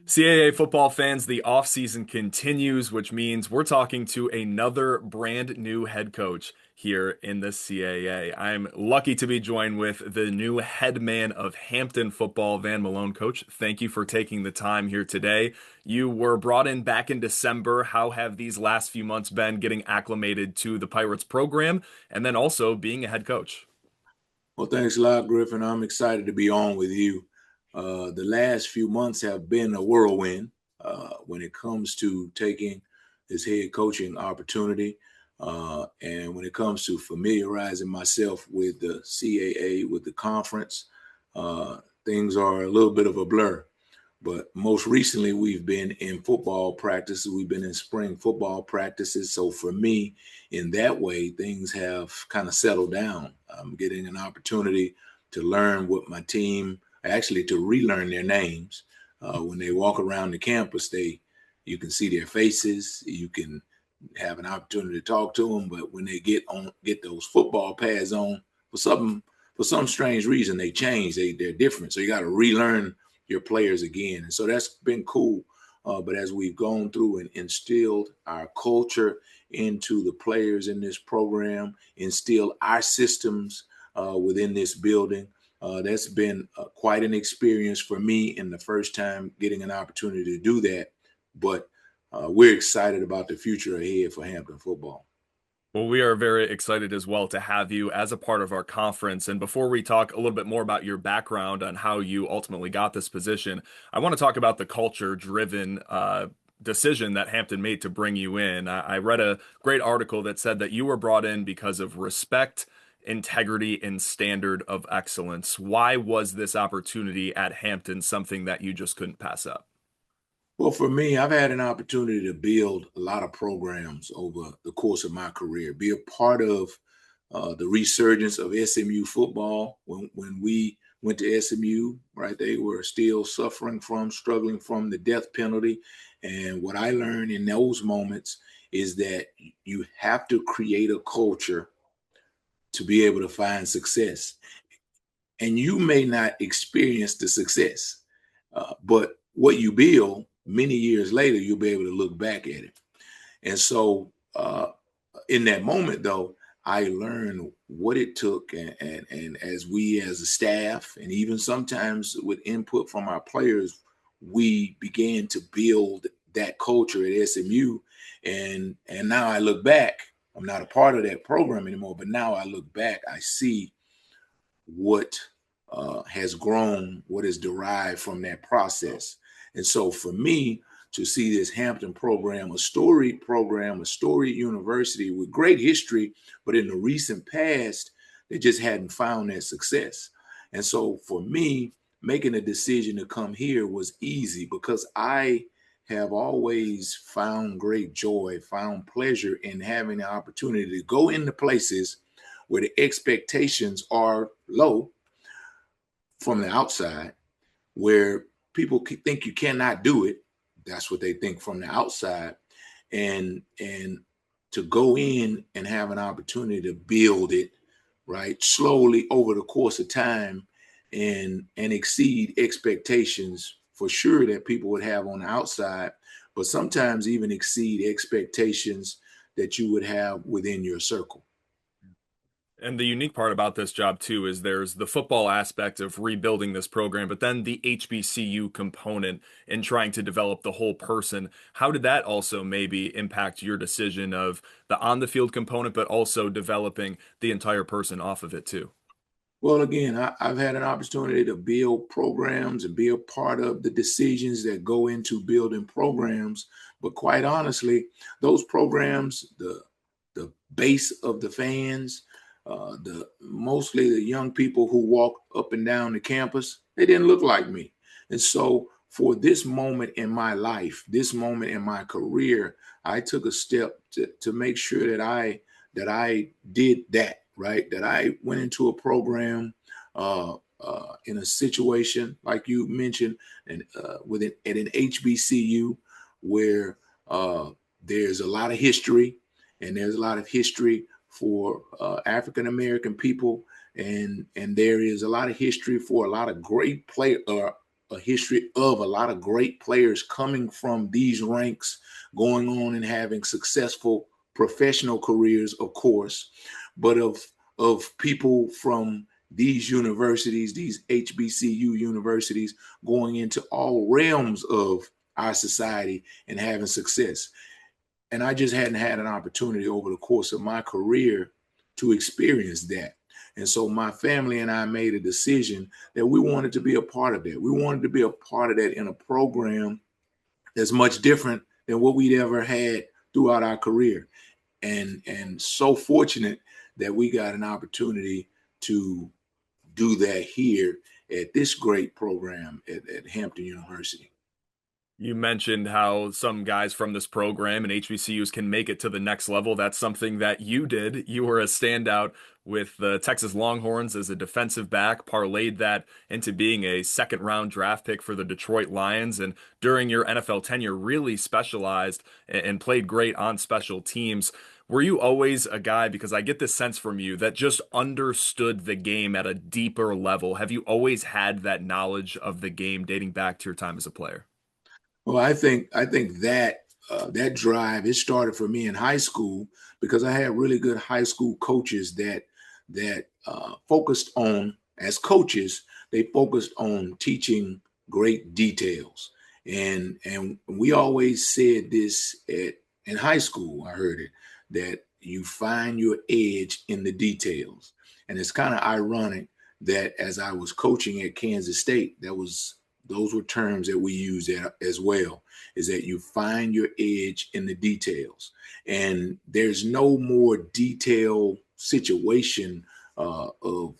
CAA football fans, the offseason continues, which means we're talking to another brand new head coach here in the CAA. I'm lucky to be joined with the new head man of Hampton football, Malone. Coach, thank you for taking the time here today. You were brought in back in December. How have these last few months been getting acclimated to the Pirates program and then also being a head coach? Well, thanks a lot, Griffin. I'm excited to be on with you. The last few months have been a whirlwind when it comes to taking this head coaching opportunity. And when it comes to familiarizing myself with the CAA, with the conference, things are a little bit of a blur. But most recently, we've been in football practices. We've been in spring football practices. So for me, in that way, things have kind of settled down. I'm getting an opportunity to learn what my team, actually to relearn their names. When they walk around the campus, you can see their faces. You can have an opportunity to talk to them. But when they get those football pads on, for some strange reason, they change. They're different. So you got to relearn your players again. And so that's been cool. But as we've gone through and instilled our culture into the players in this program, instill our systems within this building, that's been quite an experience for me in the first time getting an opportunity to do that. But we're excited about the future ahead for Hampton football. Well, we are very excited as well to have you as a part of our conference. And before we talk a little bit more about your background on how you ultimately got this position, I want to talk about the culture-driven decision that Hampton made to bring you in. I read a great article that said that you were brought in because of respect, integrity, and standard of excellence. Why was this opportunity at Hampton something that you just couldn't pass up? Well, for me, I've had an opportunity to build a lot of programs over the course of my career, be a part of the resurgence of SMU football. When we went to SMU, right, they were still struggling from the death penalty. And what I learned in those moments is that you have to create a culture to be able to find success. And you may not experience the success, but what you build many years later, you'll be able to look back at it. And so, in that moment, though, I learned what it took, and as we, as a staff, and even sometimes with input from our players, we began to build that culture at SMU. And now I look back. I'm not a part of that program anymore, but now I look back, I see what has grown, what is derived from that process. And so for me to see this Hampton program, a storied university with great history, but in the recent past, they just hadn't found that success. And so for me, making a decision to come here was easy because I have always found great joy, found pleasure in having the opportunity to go into places where the expectations are low from the outside, where people think you cannot do it. That's what they think from the outside. And to go in and have an opportunity to build it, right, slowly over the course of time and exceed expectations for sure that people would have on the outside, but sometimes even exceed expectations that you would have within your circle. And the unique part about this job too is there's the football aspect of rebuilding this program, but then the HBCU component in trying to develop the whole person. How did that also maybe impact your decision of the on the field component, but also developing the entire person off of it too? Well, again, I've had an opportunity to build programs and be a part of the decisions that go into building programs. But quite honestly, those programs, the base of the fans, the mostly the young people who walk up and down the campus, they didn't look like me. And so for this moment in my life, this moment in my career, I took a step to make sure that I did that, right? That I went into a program in a situation like you mentioned, and at an HBCU where there's a lot of history, and there's a lot of history for African American people, and there is a lot of history for a lot of great a history of a lot of great players coming from these ranks, going on and having successful professional careers, of course, but of people from these universities, these HBCU universities, going into all realms of our society and having success. And I just hadn't had an opportunity over the course of my career to experience that. And so my family and I made a decision that we wanted to be a part of that. We wanted to be a part of that in a program that's much different than what we'd ever had throughout our career. And so fortunate that we got an opportunity to do that here at this great program at Hampton University. You mentioned how some guys from this program and HBCUs can make it to the next level. That's something that you did. You were a standout with the Texas Longhorns as a defensive back, parlayed that into being a second round draft pick for the Detroit Lions. And during your NFL tenure, really specialized and played great on special teams. Were you always a guy, because I get this sense from you, that just understood the game at a deeper level? Have you always had that knowledge of the game dating back to your time as a player? Well, I think that that drive, it started for me in high school because I had really good high school coaches that focused on, as coaches, they focused on teaching great details. And we always said this in high school. I heard it, that you find your edge in the details. And it's kind of ironic that as I was coaching at Kansas State, those were terms that we used as well, is that you find your edge in the details. And there's no more detailed situation of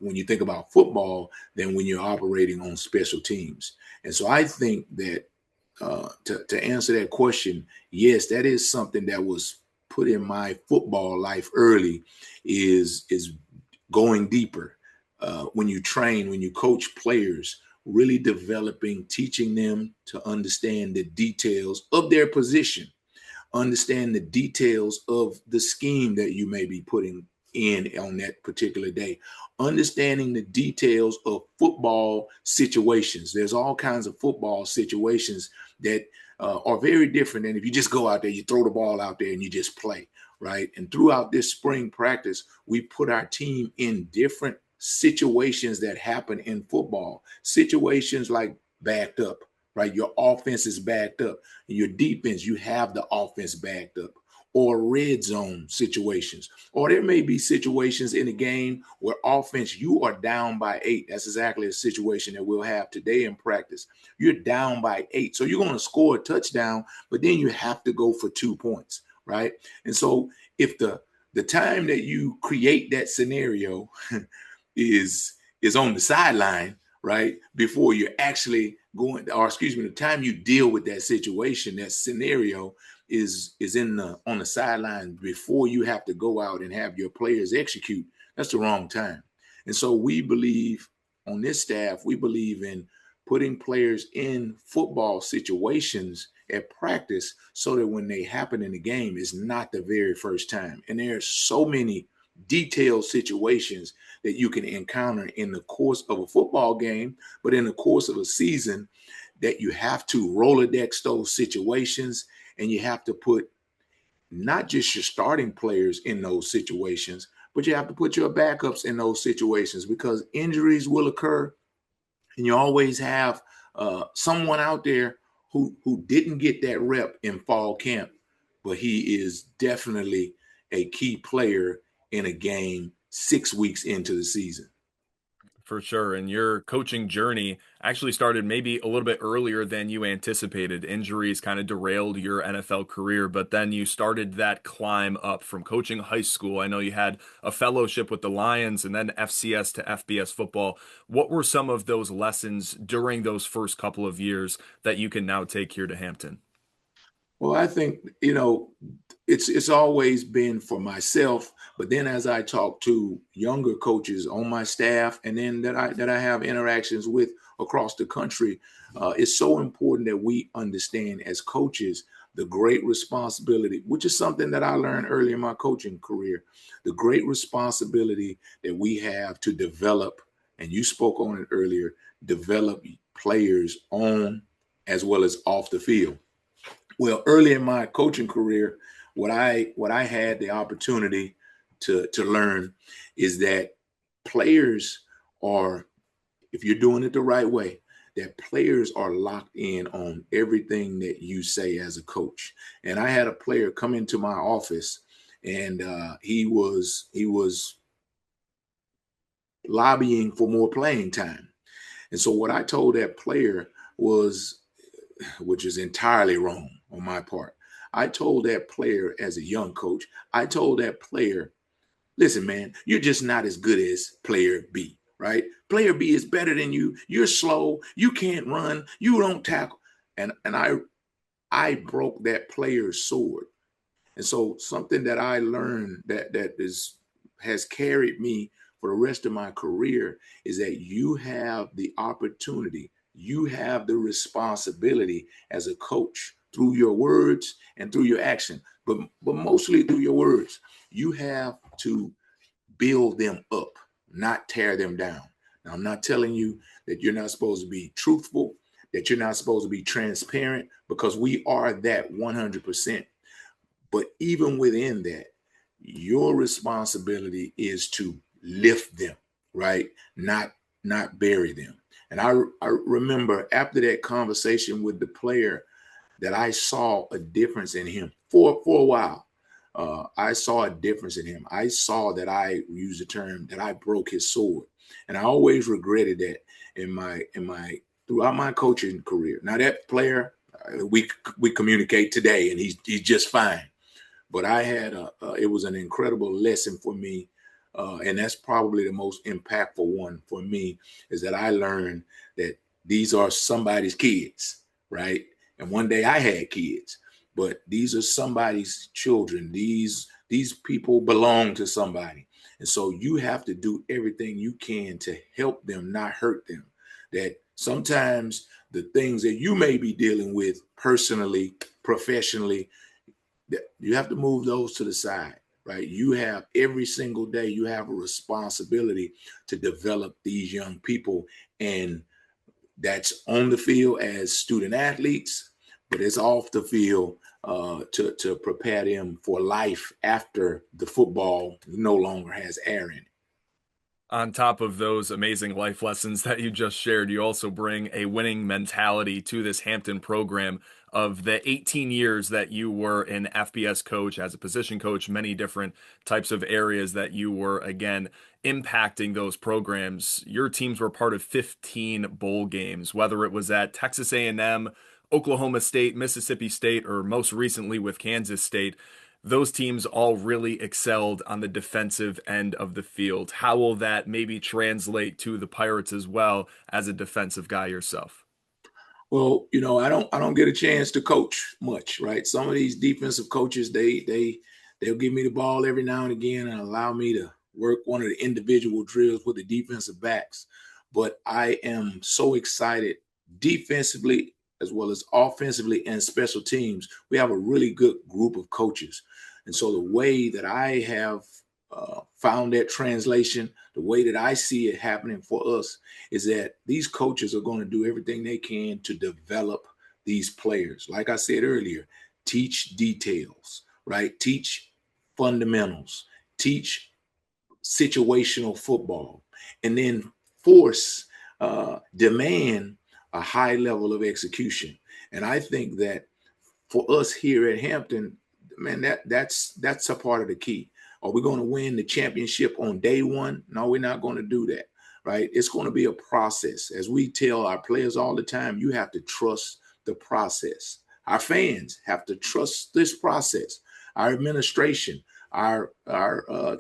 when you think about football than when you're operating on special teams. And so I think that to answer that question, yes, that is something that was put in my football life early, is going deeper. When you train, when you coach players, really developing, teaching them to understand the details of their position, understand the details of the scheme that you may be putting in on that particular day, understanding the details of football situations. There's all kinds of football situations that are very different than if you just go out there, you throw the ball out there and you just play, right? And throughout this spring practice, we put our team in different situations that happen in football, situations like backed up, right? Your offense is backed up, and your defense, you have the offense backed up, or red zone situations. Or there may be situations in a game where offense, you are down by 8. That's exactly a situation that we'll have today in practice. You're down by 8. So you're going to score a touchdown, but then you have to go for 2 points, right? And so if the time that you create that scenario is on the sideline, right, before you're actually going, or excuse me, the time you deal with that situation, that scenario is on the sideline before you have to go out and have your players execute. That's the wrong time. And so we believe on this staff, we believe in putting players in football situations at practice so that when they happen in the game, it's not the very first time. And there are so many detailed situations that you can encounter in the course of a football game, but in the course of a season, that you have to Rolodex those situations, and you have to put not just your starting players in those situations, but you have to put your backups in those situations, because injuries will occur, and you always have someone out there who didn't get that rep in fall camp, but he is definitely a key player in a game 6 weeks into the season. For sure. And your coaching journey actually started maybe a little bit earlier than you anticipated. Injuries kind of derailed your NFL career, but then you started that climb up from coaching high school. I know you had a fellowship with the Lions and then FCS to FBS football. What were some of those lessons during those first couple of years that you can now take here to Hampton? Well, I think, it's always been for myself, but then as I talk to younger coaches on my staff, and then that I have interactions with across the country, it's so important that we understand as coaches the great responsibility, which is something that I learned early in my coaching career, the great responsibility that we have to develop and you spoke on it earlier, develop players on as well as off the field. Well, early in my coaching career, what I had the opportunity to learn is that players are, if you're doing it the right way, that players are locked in on everything that you say as a coach. And I had a player come into my office, and he was lobbying for more playing time. And so what I told that player was, which is entirely wrong on my part. I told that player, as a young coach, I told that player, listen, man, you're just not as good as player B, right? Player B is better than you. You're slow. You can't run. You don't tackle. And I broke that player's sword. And so something that I learned that is has carried me for the rest of my career is that you have the opportunity, you have the responsibility as a coach through your words and through your action, but mostly through your words. You have to build them up, not tear them down. Now, I'm not telling you that you're not supposed to be truthful, that you're not supposed to be transparent, because we are that 100%. But even within that, your responsibility is to lift them, right? Not bury them. And I remember after that conversation with the player that I saw a difference in him for a while. I saw a difference in him. I saw that I use the term that I broke his sword, and I always regretted that in my throughout my coaching career. Now that player, we communicate today, and he's just fine. But I had it was an incredible lesson for me, and that's probably the most impactful one for me, is that I learned that these are somebody's kids, right? And one day I had kids, but these are somebody's children. These people belong to somebody, and so you have to do everything you can to help them, not hurt them. That sometimes the things that you may be dealing with personally, professionally, you have to move those to the side, right? You have every single day, you have a responsibility to develop these young people. And that's on the field as student athletes, but it's off the field to prepare them for life after the football no longer has air in it. On top of those amazing life lessons that you just shared, you also bring a winning mentality to this Hampton program. Of the 18 years that you were an FBS coach, as a position coach, many different types of areas that you were, again, impacting those programs. Your teams were part of 15 bowl games, whether it was at Texas A&M, Oklahoma State, Mississippi State, or most recently with Kansas State. Those teams all really excelled on the defensive end of the field. How will that maybe translate to the Pirates as well, as a defensive guy yourself? Well, I don't get a chance to coach much, right? Some of these defensive coaches, they'll give me the ball every now and again and allow me to work one of the individual drills with the defensive backs. But I am so excited defensively as well as offensively and special teams. We have a really good group of coaches. And so the way that I have found that translation, the way that I see it happening for us, is that these coaches are going to do everything they can to develop these players. Like I said earlier, teach details, right? Teach fundamentals, teach situational football, and then demand a high level of execution. And I think that for us here at Hampton, man, that's a part of the key. Are we going to win the championship on day one? No, we're not going to do that, right? It's going to be a process. As we tell our players all the time, you have to trust the process. Our fans have to trust this process. Our administration, our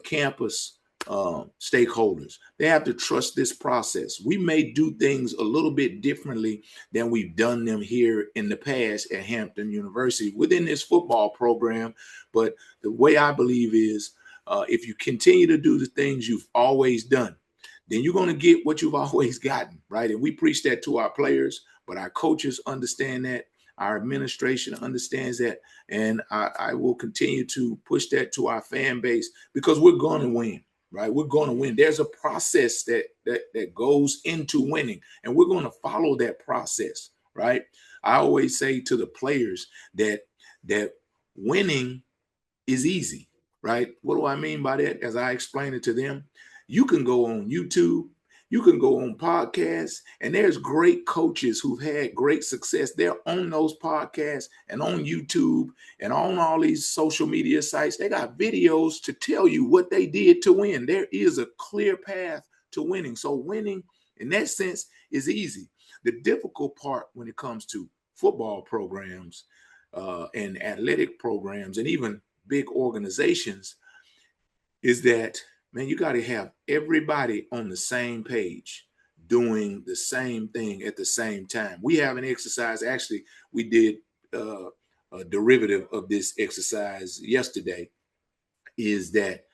campus stakeholders, they have to trust this process. We may do things a little bit differently than we've done them here in the past at Hampton University within this football program, but the way I believe is, if you continue to do the things you've always done, then you're going to get what you've always gotten, right? And we preach that to our players, but our coaches understand that. Our administration understands that. And I will continue to push that to our fan base, because we're going to win. right? We're going to win. There's a process that goes into winning, and we're going to follow that process, right? I always say to the players that winning is easy, right? What do I mean by that? As I explain it to them, you can go on YouTube, you can go on podcasts, and there's great coaches who've had great success. They're on those podcasts and on YouTube and on all these social media sites. They got videos to tell you what they did to win. There is a clear path to winning. So winning in that sense is easy. The difficult part when it comes to football programs and athletic programs and even big organizations is that, man, you got to have everybody on the same page doing the same thing at the same time. We have an exercise. Actually, we did a derivative of this exercise yesterday, is that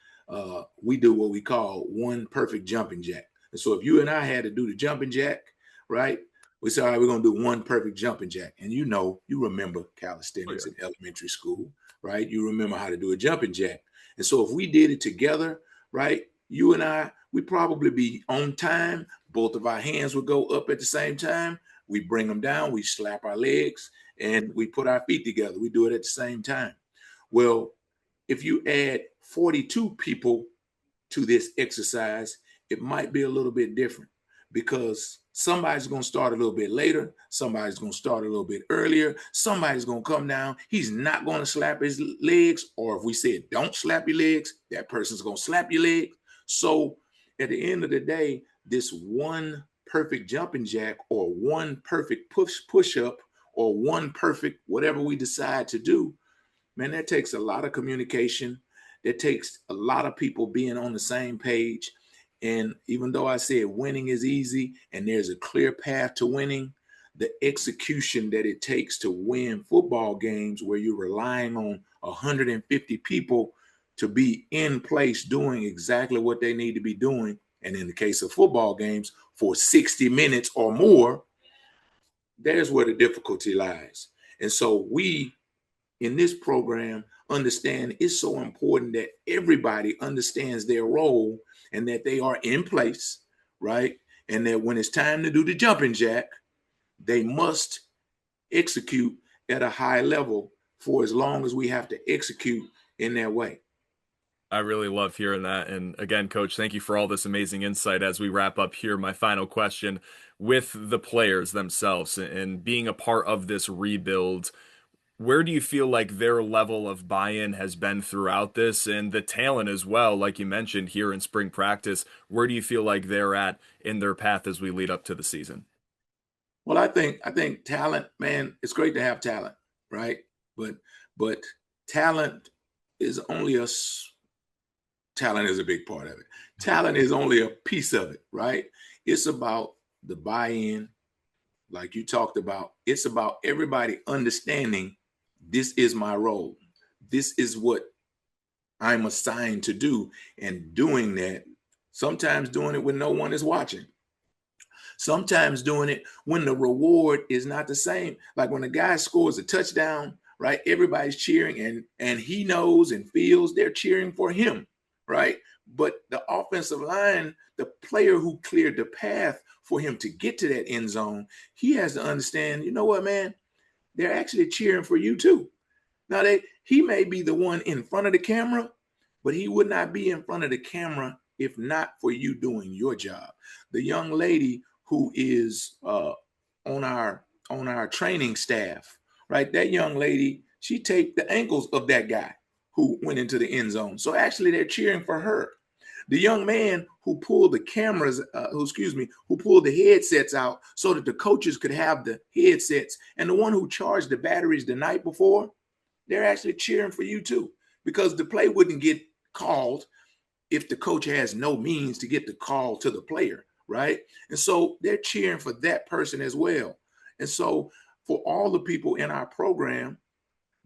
we do what we call one perfect jumping jack. And so if you and I had to do the jumping jack, right, we said, all right, we're going to do one perfect jumping jack. And you remember Oh, calisthenics yeah. in elementary school, right? You remember how to do a jumping jack. And so if we did it together, right, you and I, we probably be on time. Both of our hands would go up at the same time. We bring them down, we slap our legs, and we put our feet together. We do it at the same time. Well, if you add 42 people to this exercise, it might be a little bit different because somebody's going to start a little bit later. Somebody's going to start a little bit earlier. Somebody's going to come down. He's not going to slap his legs. Or if we said, don't slap your legs, that person's going to slap your leg. So at the end of the day, this one perfect jumping jack or one perfect push up or one perfect whatever we decide to do, man, that takes a lot of communication. That takes a lot of people being on the same page. And even though I said winning is easy and there's a clear path to winning, the execution that it takes to win football games where you're relying on 150 people to be in place doing exactly what they need to be doing, and in the case of football games, for 60 minutes or more, there's where the difficulty lies. And so we in this program understand it's so important that everybody understands their role and that they are in place, right? And that when it's time to do the jumping jack, they must execute at a high level for as long as we have to execute in that way. I really love hearing that. And again, Coach, thank you for all this amazing insight. As we wrap up here, my final question with the players themselves and being a part of this rebuild, where do you feel like their level of buy-in has been throughout this and the talent as well, like you mentioned here in spring practice? Where do you feel like they're at in their path as we lead up to the season? Well, I think talent, man, it's great to have talent, right? But talent is only talent is a big part of it. Talent is only a piece of it, right? It's about the buy-in, like you talked about. It's about everybody understanding this is my role. This is what I'm assigned to do, and doing that, sometimes doing it when no one is watching. Sometimes doing it when the reward is not the same. Like when a guy scores a touchdown, right? Everybody's cheering and he knows and feels they're cheering for him, right? But the offensive line, the player who cleared the path for him to get to that end zone, he has to understand, you know what, man? They're actually cheering for you too. Now he may be the one in front of the camera, but he would not be in front of the camera if not for you doing your job. The young lady who is on our training staff, right? That young lady, she taped the ankles of that guy who went into the end zone. So actually, they're cheering for her. The young man who pulled the cameras, who pulled the headsets out so that the coaches could have the headsets, and the one who charged the batteries the night before, they're actually cheering for you too, because the play wouldn't get called if the coach has no means to get the call to the player, right? And so they're cheering for that person as well. And so for all the people in our program,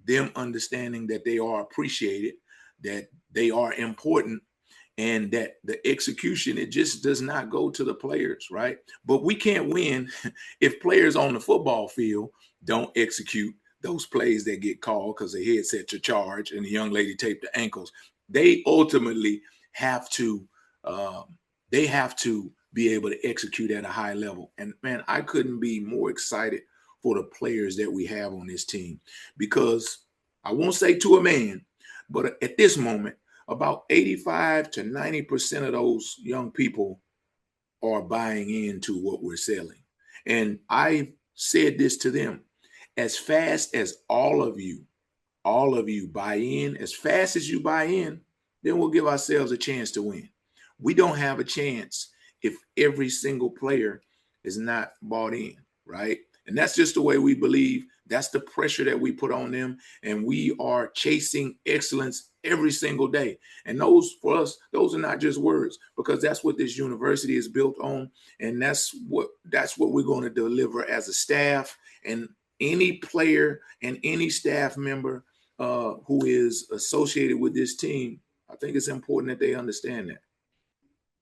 them understanding that they are appreciated, that they are important, and that the execution, it just does not go to the players, right? But we can't win if players on the football field don't execute those plays that get called because the headset to charge and the young lady taped the ankles. They ultimately have to uh, they have to be able to execute at a high level. And man, I couldn't be more excited for the players that we have on this team, because I won't say to a man, but at this moment, about 85 to 90% of those young people are buying into what we're selling. And I said this to them: as fast as all of you buy in, as fast as you buy in, then we'll give ourselves a chance to win. We don't have a chance if every single player is not bought in, right? And that's just the way we believe. That's the pressure that we put on them. And we are chasing excellence every single day. And those, for us, those are not just words, because that's what this university is built on. And that's what we're going to deliver as a staff. And any player and any staff member who is associated with this team, I think it's important that they understand that.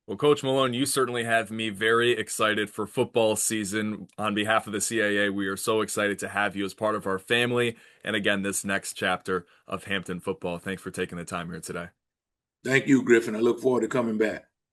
Well, Coach Malone, you certainly have me very excited for football season. On behalf of the CAA, we are so excited to have you as part of our family. And again, this next chapter of Hampton football. Thanks for taking the time here today. Thank you, Griffin. I look forward to coming back.